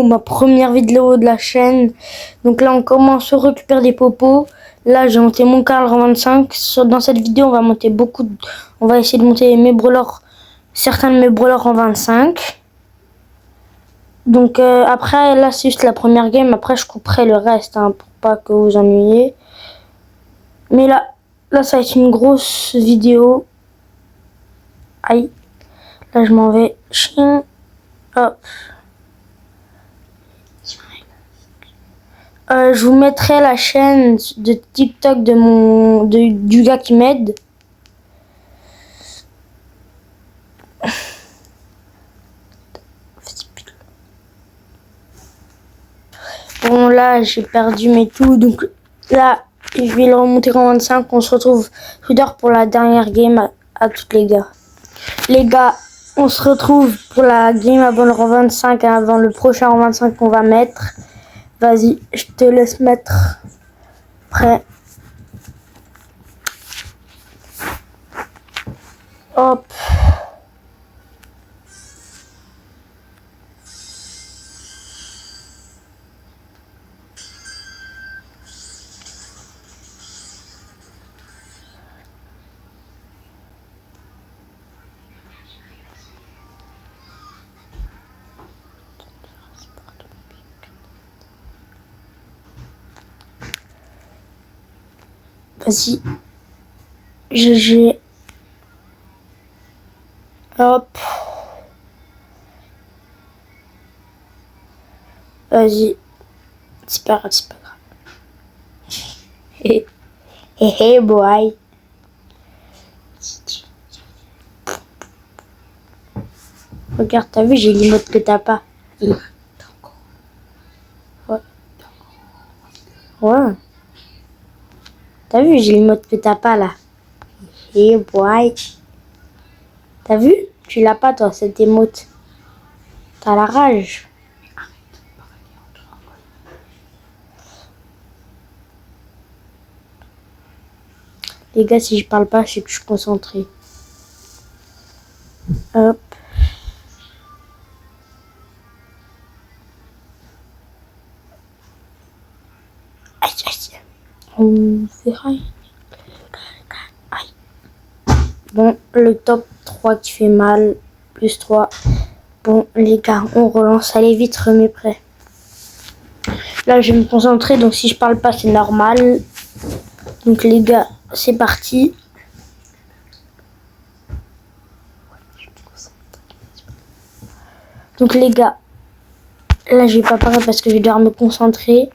Ma première vidéo de la chaîne. Donc là on commence à récupérer des popos. Là j'ai monté mon Carl en 25. Dans cette vidéo on va monter on va essayer de monter mes brawlers, certains de mes brawlers en 25. Donc après là c'est juste la première game. Après je couperai le reste hein, pour pas que vous ennuyiez. Mais là ça va être une grosse vidéo. Aïe. Là je m'en vais. Ching. Hop. Je vous mettrai la chaîne de TikTok du gars qui m'aide. Bon là j'ai perdu mes tout, donc là je vais le remonter en 25. On se retrouve tout à l'heure pour la dernière game à tous les gars. Les gars, on se retrouve pour la game avant le 25, avant le prochain 25 qu'on va mettre. Vas-y, je te laisse mettre. Prêt. Hop. Vas-y. GG. Hop. Vas-y. C'est pas grave, c'est pas grave. Hé hé boy. Regarde, t'as vu, j'ai l'emote que t'as pas. Ouais. Ouais. T'as vu, j'ai l'emote que t'as pas là. Hé boy. T'as vu? Tu l'as pas toi, cette émote. T'as la rage. Les gars, si je parle pas, c'est que je suis concentré. Hop. Aïe, aïe. On verra. Aïe. Bon, le top 3 qui fait mal. Plus 3. Bon, les gars, on relance. Allez vite, remets prêt. Là, je vais me concentrer. Donc, si je parle pas, c'est normal. Donc, les gars, c'est parti. Donc, les gars, là, je vais pas parler parce que je vais devoir me concentrer.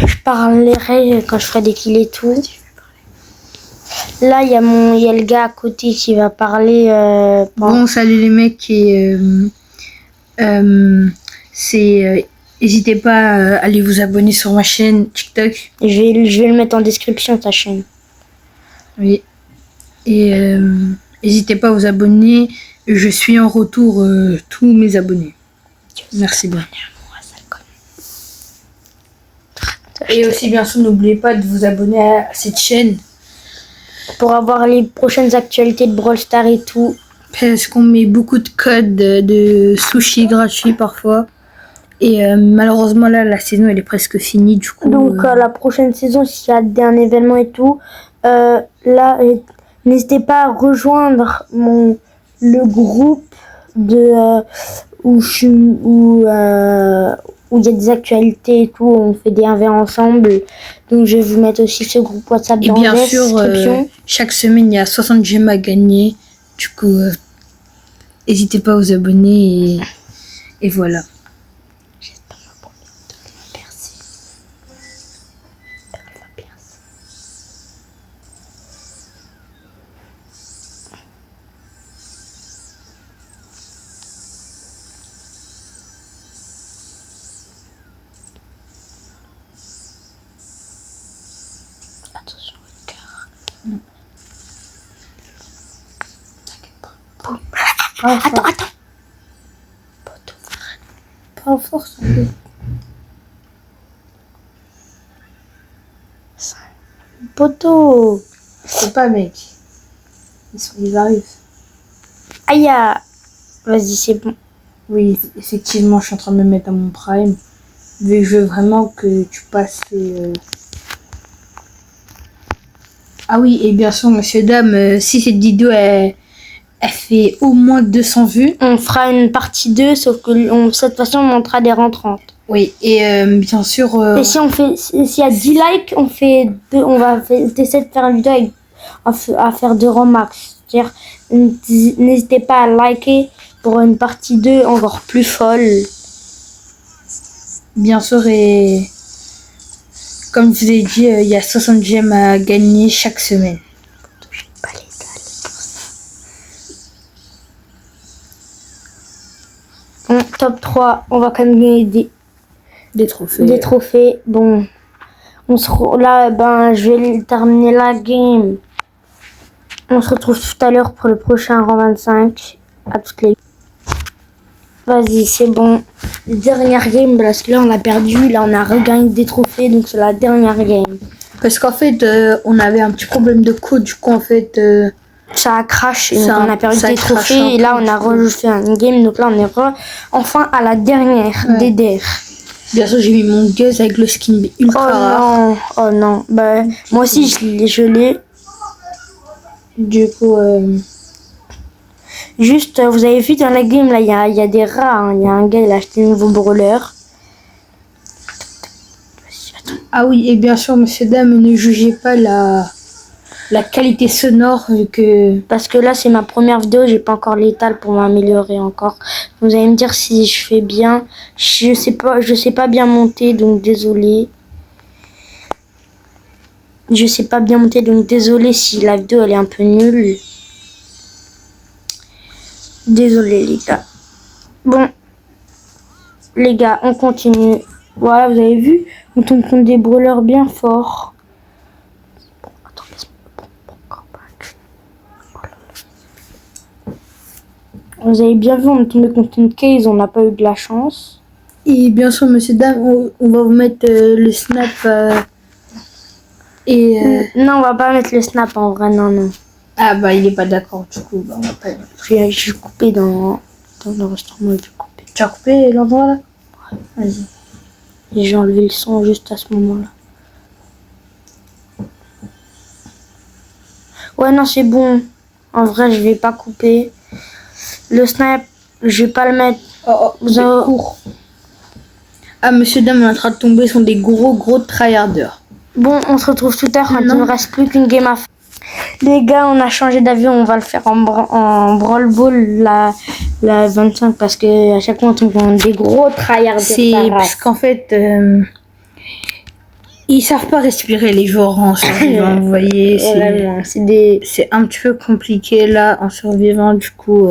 Je parlerai quand je ferai des kills et tout. Là, il y a le gars à côté qui va parler. Bon, salut les mecs n'hésitez pas à aller vous abonner sur ma chaîne TikTok. Je vais le mettre en description, ta chaîne. Oui. Et n'hésitez pas à vous abonner. Je suis en retour tous mes abonnés. Merci bien. Et aussi, bien sûr, n'oubliez pas de vous abonner à cette chaîne. Pour avoir les prochaines actualités de Brawl Stars et tout. Parce qu'on met beaucoup de codes de sushi gratuits parfois. Et malheureusement, là, la saison, elle est presque finie. Du coup, donc, la prochaine saison, s'il y a un événement et tout, là, n'hésitez pas à rejoindre le groupe où il y a des actualités et tout, on fait des 1v ensemble. Donc je vais vous mettre aussi ce groupe WhatsApp dans la description. Et bien sûr, chaque semaine, il y a 60 gemmes à gagner. Du coup, n'hésitez pas à vous abonner et voilà. J'espère que pour la percer. Attention au cœur. T'inquiète pas. Attends. Pas en force. Poteau. C'est pas, mec. Ils arrivent. Aïe. Vas-y, c'est bon. Oui, effectivement, je suis en train de me mettre à mon prime. Mais je veux vraiment que tu passes. Ah oui, et bien sûr, monsieur, dame, si cette vidéo elle fait au moins 200 vues. On fera une partie 2, sauf que cette façon, on montrera des rentrantes. Oui, et bien sûr. Et si on fait, s'il y a 10 likes, on va essayer de faire une vidéo à faire 2 rangs max. C'est-à-dire, n'hésitez pas à liker pour une partie 2 encore plus folle. Bien sûr, et comme je vous ai dit, il y a 60 gemmes à gagner chaque semaine. Bon, top 3, on va quand même gagner Des trophées. des trophées. Bon, là, je vais terminer la game. On se retrouve tout à l'heure pour le prochain rang 25. À toutes les. Vas-y, c'est bon. Dernière game, parce que là, on a perdu. Là, on a regagné des trophées. Donc, c'est la dernière game. Parce qu'en fait, on avait un petit problème de code. Du coup, en fait, ça a crash. Et donc, ça- on a perdu ça a des craché trophées. un Et là, peu, on a du coup. refait une game. Donc, là, on est enfin à la dernière Ouais. des DER. bien sûr, j'ai mis mon Guzz avec le skin ultra rare. non. Oh non. Bah, moi aussi, je l'ai. Du coup, Juste, vous avez vu dans la game, là, il y a des rats. Hein. Il y a un gars, il a acheté un nouveau brawler. ah oui, et bien sûr, monsieur, dame, ne jugez pas la qualité sonore vu que. Parce que là, c'est ma première vidéo, j'ai pas encore l'étal pour m'améliorer encore. Vous allez me dire si je fais bien. Je sais pas bien monter, donc désolé. Je sais pas bien monter, donc désolé si la vidéo elle est un peu nulle. Désolé les gars. Bon, les gars, on continue. Voilà, vous avez vu, on tombe contre des brawlers bien forts. Vous avez bien vu, on est tombé contre une case, on n'a pas eu de la chance. Et bien sûr, monsieur, dame, on va vous mettre le snap. Non, on va pas mettre le snap en vrai, non. Ah bah, il est pas d'accord, du coup, bah, on va pas le mettre. Je vais couper dans l'enregistrement, je vais couper. Tu as coupé l'endroit là? Vas-y. Et j'ai enlevé le son juste à ce moment-là. Ouais, non, c'est bon. En vrai, je vais pas couper. Le snap, je vais pas le mettre. Vous avez court. Ah, monsieur, dame, on est en train de tomber sont des gros tryharders. Bon, on se retrouve tout à l'heure quand il ne reste plus qu'une game à faire. Les gars, on a changé d'avion, on va le faire en Brawl Ball la 25 parce que à chaque fois on tombe dans des gros tryhards. C'est parce qu'en fait, ils savent pas respirer les joueurs en survivant, vous voyez. Vraiment, C'est un petit peu compliqué là en survivant, du coup.